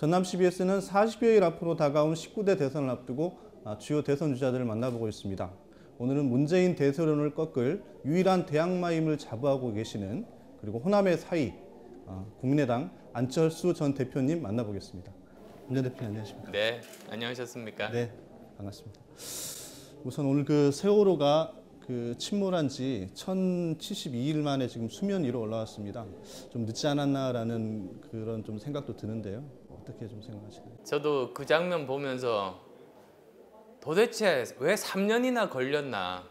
전남 CBS는 40여일 앞으로 다가온 19대 대선을 앞두고 주요 대선 주자들을 만나보고 있습니다. 오늘은 문재인 대세론을 꺾을 유일한 대항마임을 자부하고 계시는 그리고 호남의 사위, 국민의당 안철수 전 대표님 만나보겠습니다. 안 전 대표님 안녕하십니까? 네, 안녕하셨습니까? 네, 반갑습니다. 우선 오늘 그 세월호가 침몰한 지 1072일 만에 지금 수면 위로 올라왔습니다. 좀 늦지 않았나라는 그런 좀 생각도 드는데요. 어떻게 좀 생각하시나요? 저도 그 장면 보면서 도대체 왜 3년이나 걸렸나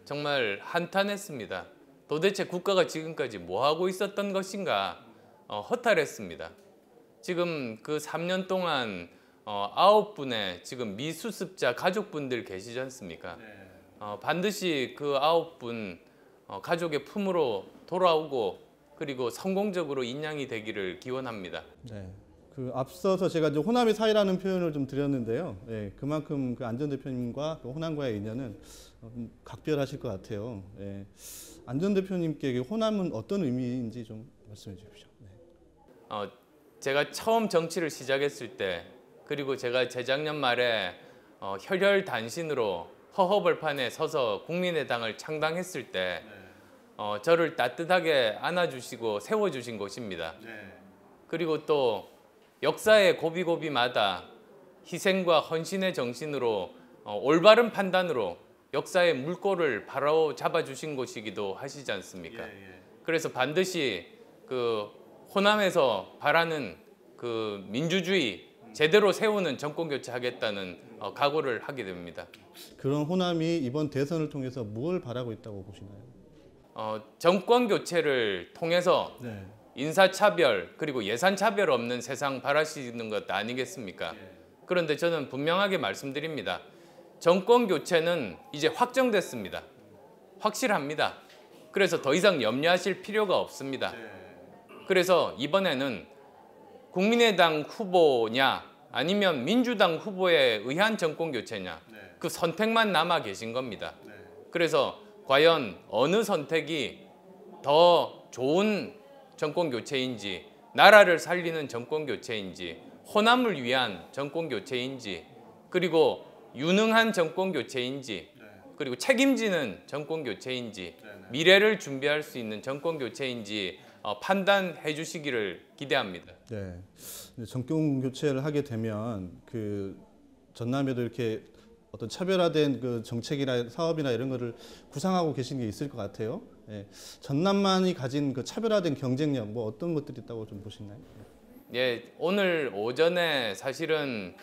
정말 한탄했습니다. 도대체 국가가 지금까지 뭐 하고 있었던 것인가 허탈했습니다. 지금 그 3년 동안 9분의 지금 미수습자 가족분들 계시지 않습니까? 반드시 그 9분 가족의 품으로 돌아오고 그리고 성공적으로 인양이 되기를 기원합니다. 네. 앞서서 제가 이제 호남의 사이라는 표현을 좀 드렸는데요. 네, 그만큼 그 안 전 대표님과 그 호남과의 인연은 각별하실 것 같아요. 네. 안 전 대표님께 호남은 어떤 의미인지 좀 말씀해 주십시오. 네. 제가 처음 정치를 시작했을 때 그리고 제가 재작년 말에 혈혈단신으로 허허벌판에 서서 국민의당을 창당했을 때 저를 따뜻하게 안아주시고 세워주신 곳입니다. 그리고 또 역사의 고비고비마다 희생과 헌신의 정신으로 올바른 판단으로 역사의 물꼬를 바로잡아 주신 곳이기도 하시지 않습니까? 그래서 반드시 그 호남에서 바라는 그 민주주의 제대로 세우는 정권 교체하겠다는 각오를 하게 됩니다. 그런 호남이 이번 대선을 통해서 뭘 바라고 있다고 보시나요? 정권 교체를 통해서 네. 인사차별 그리고 예산차별 없는 세상 바라시는 것 아니겠습니까? 그런데 저는 분명하게 말씀드립니다. 정권 교체는 이제 확정됐습니다. 확실합니다. 그래서 더 이상 염려하실 필요가 없습니다. 그래서 이번에는 국민의당 후보냐 아니면 민주당 후보에 의한 정권 교체냐 그 선택만 남아 계신 겁니다. 그래서 과연 어느 선택이 더 좋은 정권 교체인지 나라를 살리는 정권 교체인지 호남을 위한 정권 교체인지 그리고 유능한 정권 교체인지 그리고 책임지는 정권 교체인지 미래를 준비할 수 있는 정권 교체인지 판단해 주시기를 기대합니다. 네, 정권 교체를 하게 되면 그 전남에도 이렇게 어떤 차별화된 그 정책이나 사업이나 이런 거를 구상하고 계신 게 있을 것 같아요. 네. 전남만이 가진 그 차별화된 경쟁력 뭐 어떤 것들이 있다고 좀 보시나요? 예, 오늘 오전에 사실은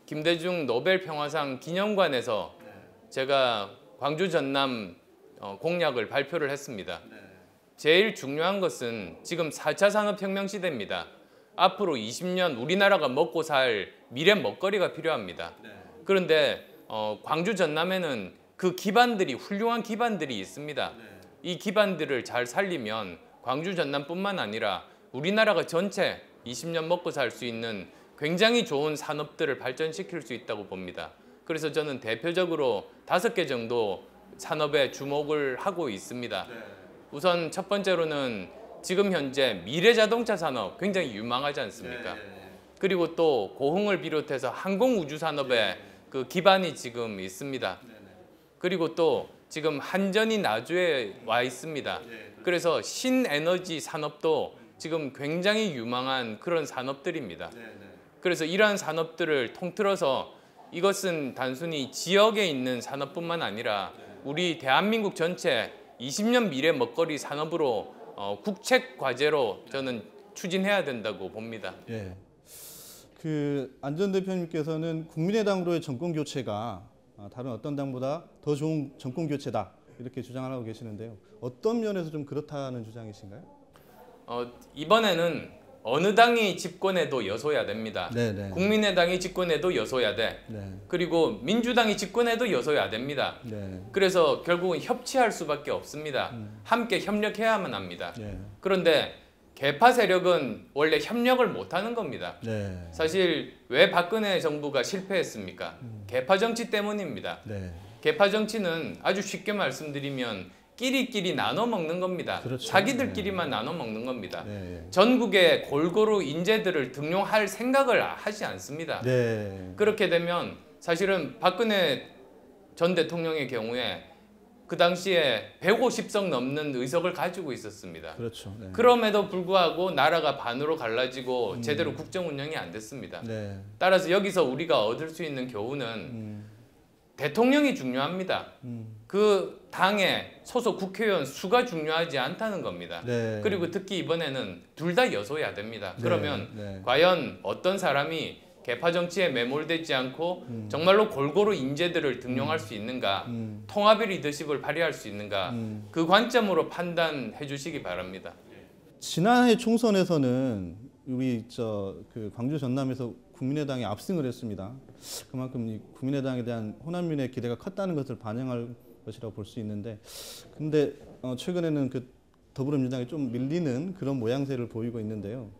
김대중 노벨 평화상 기념관에서 제가 광주 전남 공약을 발표를 했습니다. 제일 중요한 것은 지금 4차 산업혁명 시대입니다. 앞으로 20년 우리나라가 먹고 살 미래 먹거리가 필요합니다. 그런데 광주 전남에는 그 기반들이 훌륭한 기반들이 있습니다. 이 기반들을 잘 살리면 광주 전남뿐만 아니라 우리나라가 전체 20년 먹고 살 수 있는 굉장히 좋은 산업들을 발전시킬 수 있다고 봅니다. 그래서 저는 대표적으로 5개 정도 산업에 주목을 하고 있습니다. 우선 첫 번째로는 지금 현재 미래자동차 산업 굉장히 유망하지 않습니까? 그리고 또 고흥을 비롯해서 항공우주 산업에 그 기반이 지금 있습니다. 그리고 또 지금 한전이 나주에 와 있습니다. 그래서 신에너지 산업도 지금 굉장히 유망한 그런 산업들입니다. 그래서 이러한 산업들을 통틀어서 이것은 단순히 지역에 있는 산업뿐만 아니라 우리 대한민국 전체 20년 미래 먹거리 산업으로 국책 과제로 저는 추진해야 된다고 봅니다. 예. 안 전 대표님께서는 국민의당으로의 정권 교체가 다른 어떤 당보다 더 좋은 정권 교체다 이렇게 주장을 하고 계시는데요. 어떤 면에서 좀 그렇다는 주장이신가요? 이번에는 어느 당이 집권해도 여소야 됩니다. 네네. 국민의당이 집권해도 여소야 돼. 네. 그리고 민주당이 집권해도 여소야 됩니다. 네. 그래서 결국은 협치할 수밖에 없습니다. 함께 협력해야만 합니다. 네. 그런데 개파 세력은 원래 협력을 못하는 겁니다. 네. 사실 왜 박근혜 정부가 실패했습니까? 개파 정치 때문입니다. 네. 개파 정치는 아주 쉽게 말씀드리면 끼리끼리 나눠 먹는 겁니다. 그렇죠. 자기들끼리만 나눠 먹는 겁니다. 네. 전국에 골고루 인재들을 등용할 생각을 하지 않습니다. 네. 그렇게 되면 사실은 박근혜 전 대통령의 경우에 그 당시에 150석 넘는 의석을 가지고 있었습니다. 그렇죠. 네. 그럼에도 불구하고 나라가 반으로 갈라지고 제대로 국정 운영이 안 됐습니다. 네. 따라서 여기서 우리가 얻을 수 있는 교훈은 대통령이 중요합니다. 그 당의 소속 국회의원 수가 중요하지 않다는 겁니다. 네. 그리고 특히 이번에는 둘 다 여소야 됩니다. 네. 그러면 네. 과연 어떤 사람이 계파 정치에 매몰되지 않고 정말로 골고루 인재들을 등용할 수 있는가, 통합의 리더십을 발휘할 수 있는가, 그 관점으로 판단해 주시기 바랍니다. 지난해 총선에서는 우리 그 광주 전남에서 국민의당이 압승을 했습니다. 그만큼 이 국민의당에 대한 호남민의 기대가 컸다는 것을 반영할 것이라고 볼 수 있는데, 근데 최근에는 그 더불어민주당이 좀 밀리는 그런 모양새를 보이고 있는데요.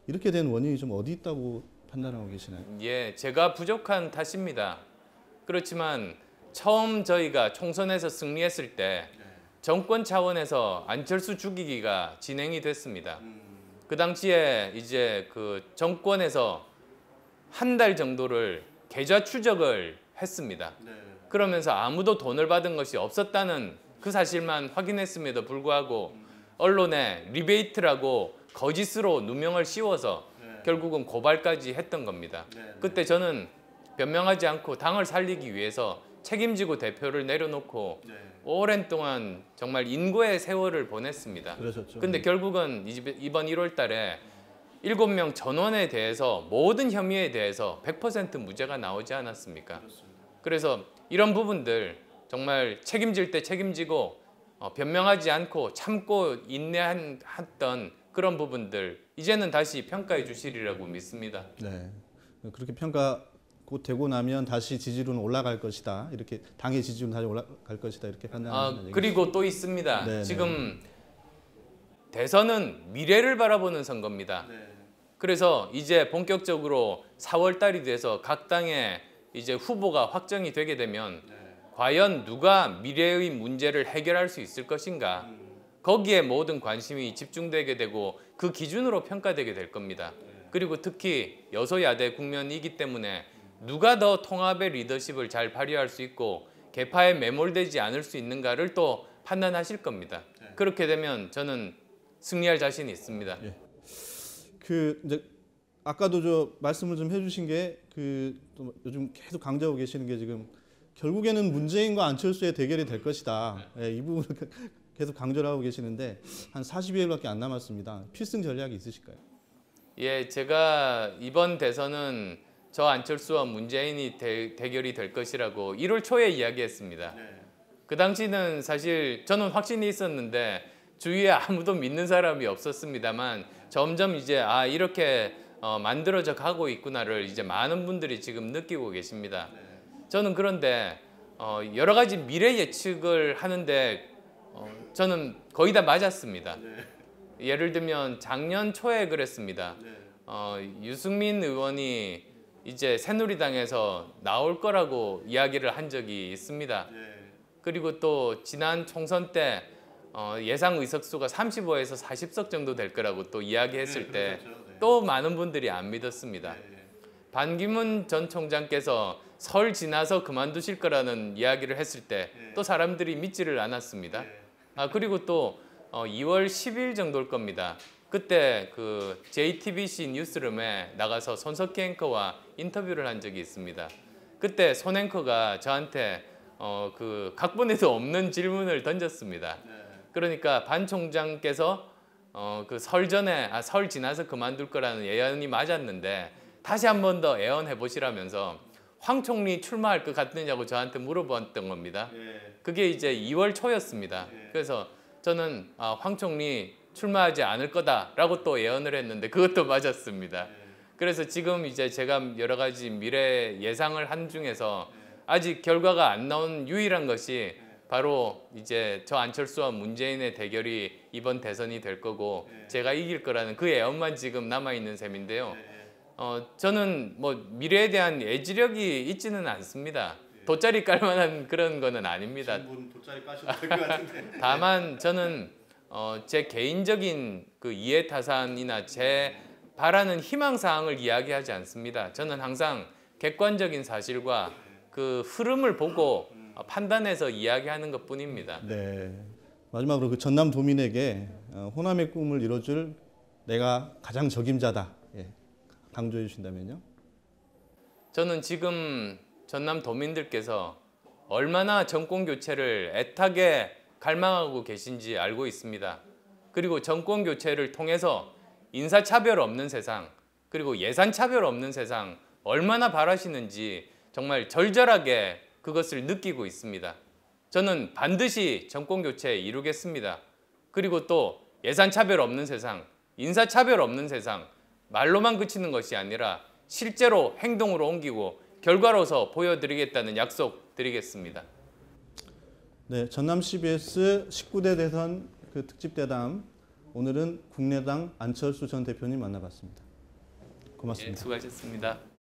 이렇게 된 원인이 좀 어디 있다고 판단하고 계시나요? 예, 제가 부족한 탓입니다. 그렇지만 처음 저희가 총선에서 승리했을 때 정권 차원에서 안철수 죽이기가 진행이 됐습니다. 그 당시에 이제 그 정권에서 한 달 정도를 계좌 추적을 했습니다. 그러면서 아무도 돈을 받은 것이 없었다는 그 사실만 확인했음에도 불구하고 언론에 리베이트라고 거짓으로 누명을 씌워서 결국은 고발까지 했던 겁니다. 그때 저는 변명하지 않고 당을 살리기 위해서 책임지고 대표를 내려놓고 오랜 동안 정말 인고의 세월을 보냈습니다. 그러셨죠. 근데 결국은 이번 1월 달에 7명 전원에 대해서 모든 혐의에 대해서 100% 무죄가 나오지 않았습니까? 그래서 이런 부분들 정말 책임질 때 책임지고 변명하지 않고 참고 인내했던 그런 부분들 이제는 다시 평가해 주시리라고 믿습니다. 네. 그렇게 평가 곧 되고 나면 다시 지지율은 올라갈 것이다. 이렇게 당의 지지율은 다시 올라갈 것이다. 이렇게 판단하시는 얘기죠. 그리고 또 있습니다. 네, 지금 대선은 미래를 바라보는 선거입니다. 그래서 이제 본격적으로 4월 달이 돼서 각 당의 이제 후보가 확정이 되게 되면 과연 누가 미래의 문제를 해결할 수 있을 것인가? 거기에 모든 관심이 집중되게 되고 그 기준으로 평가되게 될 겁니다. 그리고 특히 여소야대 국면이기 때문에 누가 더 통합의 리더십을 잘 발휘할 수 있고 계파에 매몰되지 않을 수 있는가를 또 판단하실 겁니다. 그렇게 되면 저는 승리할 자신이 있습니다. 예. 그 이제 아까도 저 말씀을 좀 해주신 게 그 요즘 계속 강조하고 계시는 게 지금 결국에는 문재인과 안철수의 대결이 될 것이다. 예, 이 부분을 계속 강조를 하고 계시는데 한 40여일밖에 안 남았습니다. 필승 전략이 있으실까요? 예, 제가 이번 대선은 저 안철수와 문재인이 대결이 될 것이라고 1월 초에 이야기했습니다. 그 당시는 사실 저는 확신이 있었는데 주위에 아무도 믿는 사람이 없었습니다만 점점 이제 이렇게 만들어져 가고 있구나를 이제 많은 분들이 지금 느끼고 계십니다. 저는 그런데 여러 가지 미래 예측을 하는데 저는 거의 다 맞았습니다. 예를 들면 작년 초에 그랬습니다. 유승민 의원이 이제 새누리당에서 나올 거라고 이야기를 한 적이 있습니다. 그리고 또 지난 총선 때 예상 의석수가 35에서 40석 정도 될 거라고 또 이야기했을 때 또 많은 분들이 안 믿었습니다. 반기문 전 총장께서 설 지나서 그만두실 거라는 이야기를 했을 때 또 사람들이 믿지를 않았습니다. 그리고 또 2월 10일 정도일 겁니다. 그때 그 JTBC 뉴스룸에 나가서 손석희 앵커와 인터뷰를 한 적이 있습니다. 그때 손 앵커가 저한테 그 각본에도 없는 질문을 던졌습니다. 그러니까 반 총장께서 그 설 전에 설 지나서 그만둘 거라는 예언이 맞았는데 다시 한 번 더 예언해 보시라면서 황 총리 출마할 것 같느냐고 저한테 물어봤던 겁니다. 그게 이제 2월 초였습니다. 그래서 저는 황 총리 출마하지 않을 거다라고 또 예언을 했는데 그것도 맞았습니다. 그래서 지금 이제 제가 여러 가지 미래 예상을 한 중에서 아직 결과가 안 나온 유일한 것이 바로 이제 저 안철수와 문재인의 대결이 이번 대선이 될 거고 제가 이길 거라는 그 예언만 지금 남아 있는 셈인데요. 저는 뭐 미래에 대한 예지력이 있지는 않습니다. 돗자리 깔 만한 그런 거는 아닙니다. 돗자리 까셔도 될 것 같은데. 다만 저는 제 개인적인 그 이해타산이나 제 바라는 희망사항을 이야기하지 않습니다. 저는 항상 객관적인 사실과 그 흐름을 보고 판단해서 이야기하는 것뿐입니다. 네. 마지막으로 그 전남 도민에게 호남의 꿈을 이뤄줄 내가 가장 적임자다. 예. 강조해 주신다면요. 저는 지금 전남 도민들께서 얼마나 정권 교체를 애타게 갈망하고 계신지 알고 있습니다. 그리고 정권 교체를 통해서 인사차별 없는 세상, 그리고 예산차별 없는 세상 얼마나 바라시는지 정말 절절하게 그것을 느끼고 있습니다. 저는 반드시 정권 교체 이루겠습니다. 그리고 또 예산차별 없는 세상, 인사차별 없는 세상, 말로만 그치는 것이 아니라 실제로 행동으로 옮기고 결과로서 보여드리겠다는 약속 드리겠습니다. 네, 전남 CBS 19대 대선 그 특집 대담, 오늘은 국민의당 안철수 전 대표님 만나봤습니다. 고맙습니다. 네, 수고하셨습니다.